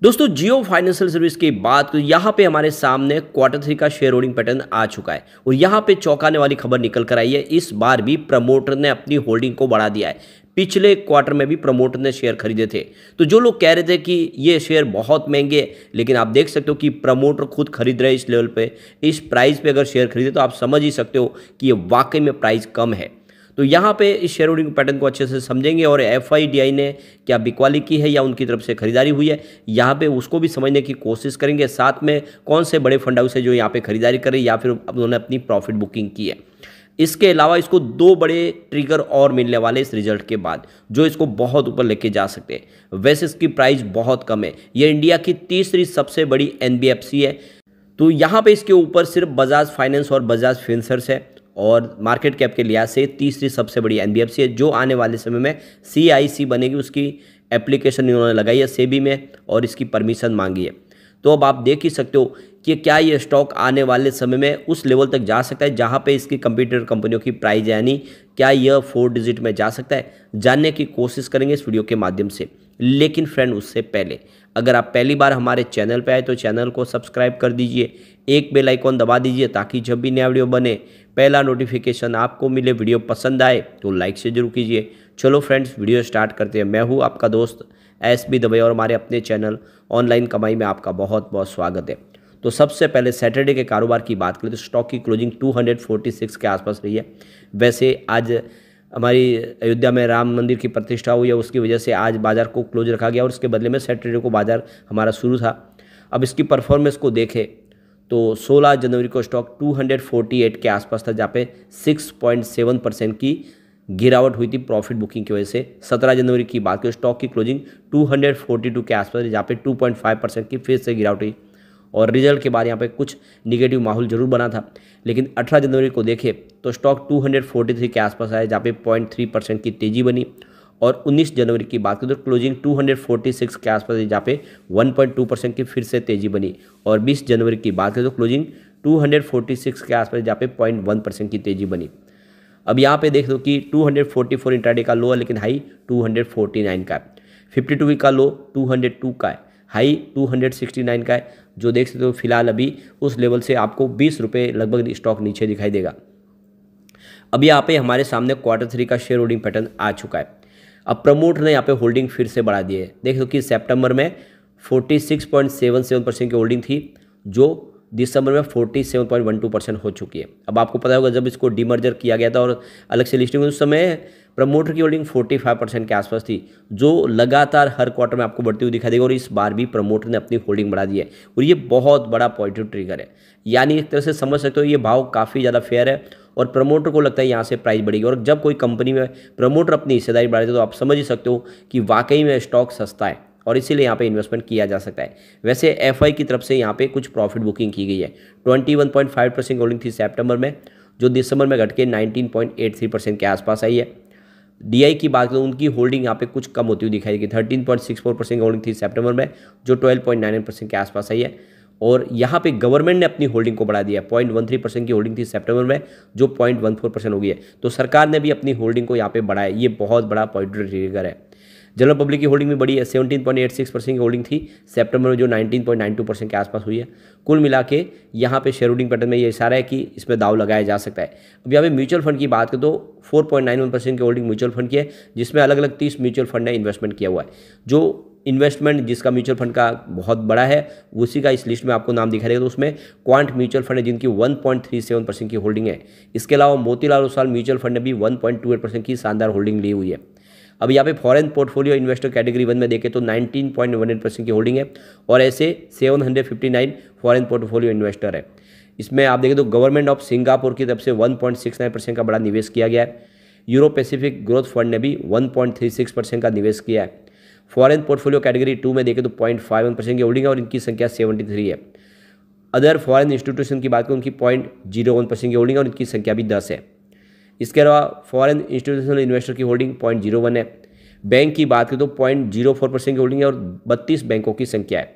दोस्तों जियो financial service की बात तो यहाँ पे हमारे सामने क्वार्टर थ्री का शेयर होल्डिंग पैटर्न आ चुका है और यहाँ पे चौंकाने वाली खबर निकल कर आई है। इस बार भी प्रमोटर ने अपनी होल्डिंग को बढ़ा दिया है। पिछले क्वार्टर में भी प्रमोटर ने शेयर खरीदे थे, तो जो लोग कह रहे थे कि ये शेयर बहुत महंगे हैं, लेकिन आप देख सकते हो कि प्रमोटर खुद खरीद रहे हैं इस लेवल पे, इस प्राइस पे अगर शेयर खरीदे तो आप समझ ही सकते हो कि ये वाकई में प्राइस कम है। तो यहाँ पे इस शेयर होल्डिंग पैटर्न को अच्छे से समझेंगे और एफआईडीआई ने क्या बिकवाली की है या उनकी तरफ से खरीदारी हुई है, यहाँ पे उसको भी समझने की कोशिश करेंगे। साथ में कौन से बड़े फंड हाउस है जो यहाँ पे खरीदारी कर रहे हैं या फिर उन्होंने अपनी प्रॉफिट बुकिंग की है। इसके अलावा इसको दो बड़े ट्रिगर और मिलने वाले इस रिजल्ट के बाद जो इसको बहुत ऊपर लेके जा सकते हैं। वैसे इसकी प्राइस बहुत कम है, ये इंडिया की तीसरी सबसे बड़ी एनबीएफसी है। तो यहाँ पे इसके ऊपर सिर्फ बजाज फाइनेंस और बजाज फिनसर्व है और मार्केट कैप के लिहाज से तीसरी सबसे बड़ी एनबीएफसी है जो आने वाले समय में सीआईसी बनेगी। उसकी एप्लीकेशन इन्होंने लगाई है सेबी में और इसकी परमिशन मांगी है। तो अब आप देख ही सकते हो कि क्या ये स्टॉक आने वाले समय में उस लेवल तक जा सकता है जहां पे इसकी कंप्यूटर कंपनियों की प्राइस, यानी क्या यह 4 डिजिट में जा सकता है, जानने की कोशिश करेंगे इस वीडियो के माध्यम से। लेकिन फ्रेंड उससे पहले अगर आप पहली बार हमारे चैनल पे आए तो चैनल को सब्सक्राइब कर दीजिए, एक बेल आइकॉन दबा दीजिए ताकि जब भी नया वीडियो बने पहला नोटिफिकेशन आपको मिले। वीडियो पसंद आए तो लाइक से जरूर कीजिए। चलो फ्रेंड्स वीडियो स्टार्ट करते हैं। मैं हूँ आपका दोस्त एसबी दबे और हमारे अपने चैनल ऑनलाइन कमाई में आपका बहुत बहुत स्वागत है। तो सबसे पहले सैटरडे के कारोबार की बात करें तो स्टॉक की क्लोजिंग 246 के आसपास रही है। वैसे आज हमारी अयोध्या में राम मंदिर की प्रतिष्ठा हुई है, उसकी वजह से आज बाजार को क्लोज रखा गया और उसके बदले में सैटरडे को बाजार हमारा शुरू था। अब इसकी परफॉर्मेंस को देखें तो 16 जनवरी को स्टॉक 248 के आसपास था, जहाँ पे 6.7% की गिरावट हुई थी प्रॉफिट बुकिंग की वजह से। 17 जनवरी की बात करें स्टॉक की क्लोजिंग 242 के आसपास, जहाँ पे 2.5% की फिर से गिरावट हुई और रिजल्ट के बाद यहाँ पे कुछ निगेटिव माहौल जरूर बना था। लेकिन 18 जनवरी को देखें तो स्टॉक 243 के आसपास आया, जहाँ पे 0.3% की तेजी बनी और 19 जनवरी की बात करें तो क्लोजिंग 246 के आसपास है, जहाँ पे 1.2% की फिर से तेजी बनी और 20 जनवरी की बात करें तो क्लोजिंग 246 के आसपास, जहाँ पे 0.1% की तेजी बनी। अब यहाँ पे देख लो कि 244 इंट्राडे का लो है लेकिन हाई 249 का है। 52 वीक का लो 202 का है, हाई 269 का है। जो देख सकते हो फिलहाल अभी उस लेवल से आपको 20 रुपये लगभग स्टॉक नीचे दिखाई देगा। अब यहाँ पे हमारे सामने क्वार्टर थ्री का शेयर होल्डिंग पैटर्न आ चुका है। अब प्रमोटर ने यहाँ पे होल्डिंग फिर से बढ़ा दी है। देख लो कि सितंबर में 46.77% की होल्डिंग थी जो दिसंबर में 47.12% हो चुकी है। अब आपको पता होगा जब इसको डीमर्जर किया गया था और अलग से लिस्टिंग हुई उस समय प्रमोटर की होल्डिंग 45% के आसपास थी, जो लगातार हर क्वार्टर में आपको बढ़ती हुई दिखाई देगी और इस बार भी प्रमोटर ने अपनी होल्डिंग बढ़ा दी है और ये बहुत बड़ा पॉजिटिव ट्रिगर है। यानी एक तरह से समझ सकते हो ये भाव काफ़ी ज़्यादा फेयर है और प्रमोटर को लगता है यहाँ से प्राइस बढ़ेगी। और जब कोई कंपनी में प्रमोटर अपनी हिस्सेदारी बढ़ाते तो आप समझ ही सकते हो कि वाकई में स्टॉक सस्ता है और इसीलिए यहाँ पे इन्वेस्टमेंट किया जा सकता है। वैसे एफआई की तरफ से यहाँ पे कुछ प्रॉफिट बुकिंग की गई है। 21.5% होल्डिंग थी सितंबर में, जो दिसंबर में घट के 19.83% के आसपास आई है। डीआई की बात करें उनकी होल्डिंग यहाँ पे कुछ कम होती हुई दिखाई देगी। 13.64% होल्डिंग थी सितंबर में, जो 12.99% के आसपास आई है। और यहाँ पे गवर्नमेंट ने अपनी होल्डिंग को बढ़ा दिया है। 0.13% की होल्डिंग थी सितंबर में, जो 0.14% हो गई है। तो सरकार ने भी अपनी होल्डिंग को यहाँ पे बढ़ाया, ये बहुत बड़ा पॉजिटिव ट्रिगर है। जनरल पब्लिक की होल्डिंग भी बढ़ी है। 17.86% की होल्डिंग थी सितंबर में, जो 19.92% के आसपास हुई है। कुल मिला के यहाँ पे शेयर होल्डिंग पैटर्न में ये इशारा है कि इसमें दाव लगाया जा सकता है। अब यहाँ पे म्यूचुअल फंड की बात करें तो 4.91% की होल्डिंग म्यूचुअल फंड की है, जिसमें अलग अलग 30 म्यूचुअल फंड ने इन्वेस्टमेंट किया हुआ है। जो इन्वेस्टमेंट जिसका म्यूचुअल फंड का बहुत बड़ा है उसी का इस लिस्ट में आपको नाम दिखाई देगा। तो उसमें क्वांट म्यूचुअल फंड है जिनकी 1.37% की होल्डिंग है। इसके अलावा मोतीलाल ओसवाल म्यूचुअल फंड ने भी 1.28% की शानदार होल्डिंग ली हुई है। अब यहाँ पे फॉरेन पोर्टफोलियो इन्वेस्टर कैटेगरी 1 में देखें तो 19.18% की होल्डिंग है और ऐसे 759 फॉरेन पोर्टफोलियो इन्वेस्टर है। इसमें आप देखें तो गवर्नमेंट ऑफ सिंगापुर की तरफ से 1.69% का बड़ा निवेश किया गया है। यूरो पैसिफिक ग्रोथ फंड ने भी 1.36% का निवेश किया है। फॉरेन पोर्टफोलियो कैटेगरी 2 में देखें तो 0.51% की होल्डिंग है और इनकी संख्या 73 है। अदर फॉरेन इंस्टीट्यूशन की बात करें उनकी 0.01% की होल्डिंग है और इनकी संख्या भी 10 है। इसके अलावा फॉरेन इंस्टीट्यूशनल इन्वेस्टर की होल्डिंग 0.01 है। बैंक की बात करें तो 0.04% की होल्डिंग है और 32 बैंकों की संख्या है।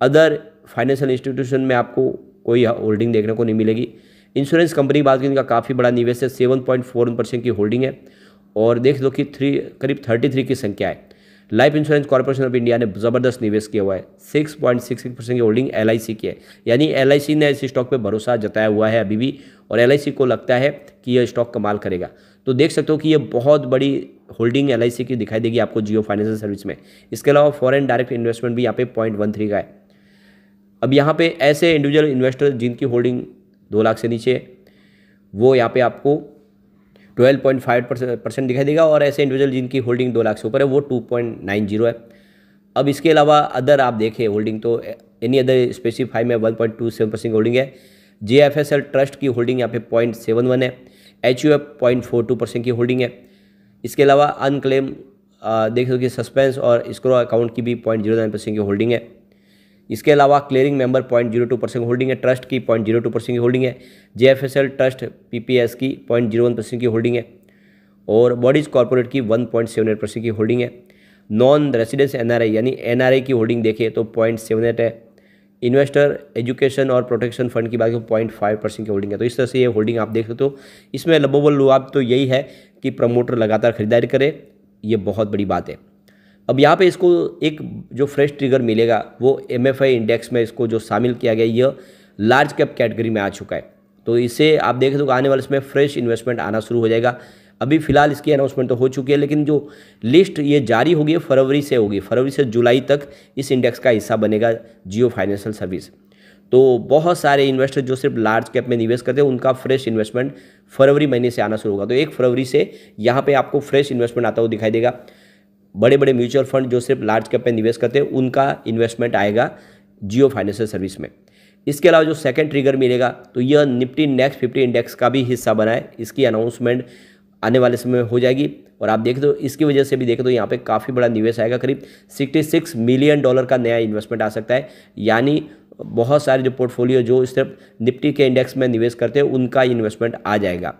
अदर फाइनेंशियल इंस्टीट्यूशन में आपको कोई होल्डिंग देखने को नहीं मिलेगी। इंश्योरेंस कंपनी की बात करें इनका काफ़ी बड़ा निवेश है, 7.41% की होल्डिंग है और देख लो कि करीब 33 की संख्या है। Life insurance corporation of India ने ज़बरदस्त निवेश किया हुआ है, 6.66% की होल्डिंग LIC की है। यानी LIC ने इस स्टॉक पे भरोसा जताया हुआ है अभी भी, और LIC को लगता है कि यह स्टॉक कमाल करेगा। तो देख सकते हो कि ये बहुत बड़ी होल्डिंग LIC की दिखाई देगी आपको जियो फाइनेंशियल सर्विस में। इसके अलावा फॉरेन डायरेक्ट इन्वेस्टमेंट भी यहाँ पे 0.13 का है। अब यहाँ पे ऐसे इंडिविजुअल इन्वेस्टर जिनकी होल्डिंग 2 लाख से नीचे है, वो यहाँ पे आपको 12.5% दिखाई देगा, और ऐसे इंडिविजुअल जिनकी होल्डिंग 2 लाख से ऊपर है वो 2.90 है। अब इसके अलावा अदर आप देखें होल्डिंग तो एनी अदर स्पेसिफाई में 1.27% होल्डिंग है। JFSL ट्रस्ट की होल्डिंग यहाँ पे 0.71 है। HUF 0.42% की होल्डिंग है। इसके अलावा अनक्लेम देख सकते सस्पेंस और स्क्रो अकाउंट की भी 0.09% की होल्डिंग है। इसके अलावा क्लियरिंग मेंबर 0.02% होल्डिंग है। ट्रस्ट की 0.02% की होल्डिंग है। JFSL ट्रस्ट PPS की 0.01% की होल्डिंग है, और बॉडीज कॉर्पोरेट की 1.78% की होल्डिंग है। नॉन रेसिडेंस NRI यानी NRI की होल्डिंग देखें तो 0.78 है। इन्वेस्टर एजुकेशन और प्रोटेक्शन फंड की बात करें 0.5% की होल्डिंग है। तो इस तरह से ये होल्डिंग आप देख सकते हो। इसमें लबोबल लाभ तो यही है कि प्रमोटर लगातार खरीदारी करे, ये बहुत बड़ी बात है। अब यहाँ पे इसको एक जो फ्रेश ट्रिगर मिलेगा वो MFI इंडेक्स में इसको जो शामिल किया गया, यह लार्ज कैप कैटेगरी में आ चुका है। तो इसे आप देखें तो आने वाले इसमें फ्रेश इन्वेस्टमेंट आना शुरू हो जाएगा। अभी फिलहाल इसकी अनाउंसमेंट तो हो चुकी है, लेकिन जो लिस्ट ये जारी होगी फरवरी से होगी। फरवरी से जुलाई तक इस इंडेक्स का हिस्सा बनेगा जियो फाइनेंशियल सर्विस। तो बहुत सारे इन्वेस्टर जो सिर्फ लार्ज कैप में निवेश करते हैं उनका फ्रेश इन्वेस्टमेंट फरवरी महीने से आना शुरू होगा। तो 1 फरवरी से यहाँ पे आपको फ्रेश इन्वेस्टमेंट आता हुआ दिखाई देगा। बड़े बड़े म्यूचुअल फंड जो सिर्फ लार्ज कैप में निवेश करते हैं उनका इन्वेस्टमेंट आएगा जियो फाइनेंशियल सर्विस में। इसके अलावा जो सेकंड ट्रिगर मिलेगा तो यह निफ्टी नेक्स्ट 50 इंडेक्स का भी हिस्सा बना है। इसकी अनाउंसमेंट आने वाले समय में हो जाएगी, और आप देखें तो इसकी वजह से भी देखें तो यहाँ पे काफ़ी बड़ा निवेश आएगा। करीब $66 मिलियन का नया इन्वेस्टमेंट आ सकता है। यानी बहुत सारे जो पोर्टफोलियो जो सिर्फ निफ्टी के इंडेक्स में निवेश करते हैं उनका इन्वेस्टमेंट आ जाएगा।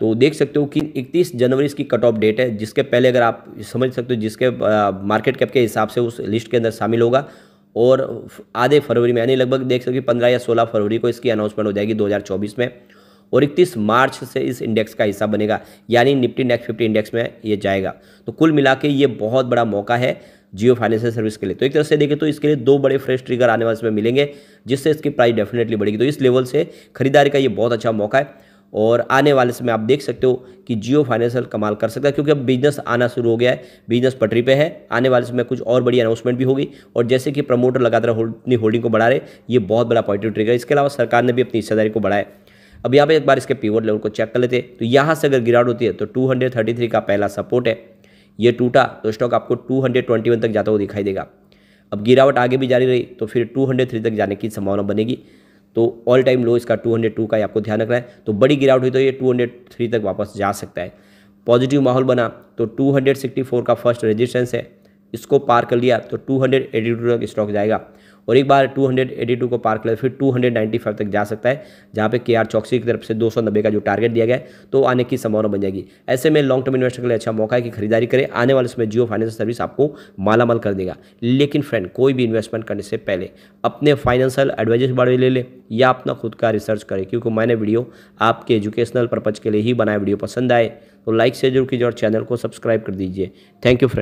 तो देख सकते हो कि 31 जनवरी इसकी कट ऑफ डेट है, जिसके पहले अगर आप समझ सकते हो जिसके मार्केट कैप के हिसाब से उस लिस्ट के अंदर शामिल होगा, और आधे फरवरी में यानी लगभग देख सकते 15 या 16 फरवरी को इसकी अनाउंसमेंट हो जाएगी 2024 में, और 31 मार्च से इस इंडेक्स का हिस्सा बनेगा, यानी निफ्टी नेक्स्ट 50 इंडेक्स में ये जाएगा। तो कुल मिला के ये बहुत बड़ा मौका है जियो फाइनेंशियल सर्विस के लिए। तो एक तरह से देखें तो इसके लिए 2 बड़े फ्रेश ट्रिगर आने वाले समय मिलेंगे, जिससे इसकी प्राइस डेफिनेटली बढ़ेगी। तो इस लेवल से खरीदारी का ये बहुत अच्छा मौका है, और आने वाले समय आप देख सकते हो कि जियो फाइनेंशियल कमाल कर सकता है, क्योंकि अब बिजनेस आना शुरू हो गया है, बिजनेस पटरी पे है। आने वाले समय कुछ और बड़ी अनाउंसमेंट भी होगी, और जैसे कि प्रमोटर लगातार अपनी होल्डिंग को बढ़ा रहे, ये बहुत बड़ा पॉजिटिव ट्रिगर है। इसके अलावा सरकार ने भी अपनी हिस्सेदारी को बढ़ाया। अब यहाँ पे एक बार इसके पिवट लेवल को चेक कर लेते हैं। तो यहाँ से अगर गिरावट होती है तो 233 का पहला सपोर्ट है, ये टूटा तो स्टॉक आपको 221 तक जाता हुआ दिखाई देगा। अब गिरावट आगे भी जारी रही तो फिर 203 तक जाने की संभावना बनेगी। तो ऑल टाइम लो इसका 202 का आपको ध्यान रखना है। तो बड़ी गिरावट हुई तो ये 203 तक वापस जा सकता है। पॉजिटिव माहौल बना तो 264 का फर्स्ट रेजिस्टेंस है, इसको पार कर लिया तो 282 तक स्टॉक जाएगा, और एक बार 282 को पार कर लिया फिर 295 तक जा सकता है, जहाँ पे KR चौकसी की तरफ से 290 का जो टारगेट दिया गया है तो आने की संभावना बन जाएगी। ऐसे में लॉन्ग टर्म इन्वेस्टर के लिए अच्छा मौका है कि खरीदारी करें। आने वाले समय जियो फाइनेंशियल सर्विस आपको मालामाल कर देगा। लेकिन फ्रेंड, कोई भी इन्वेस्टमेंट करने से पहले अपने फाइनेंशियल एडवाइजर से बारे ले ले या अपना खुद का रिसर्च करें, क्योंकि मैंने वीडियो आपके एजुकेशनल पर्पज के लिए ही बनाया। वीडियो पसंद आए तो लाइक शेयर जरूर कीजिए और चैनल को सब्सक्राइब कर दीजिए। Thank you friend.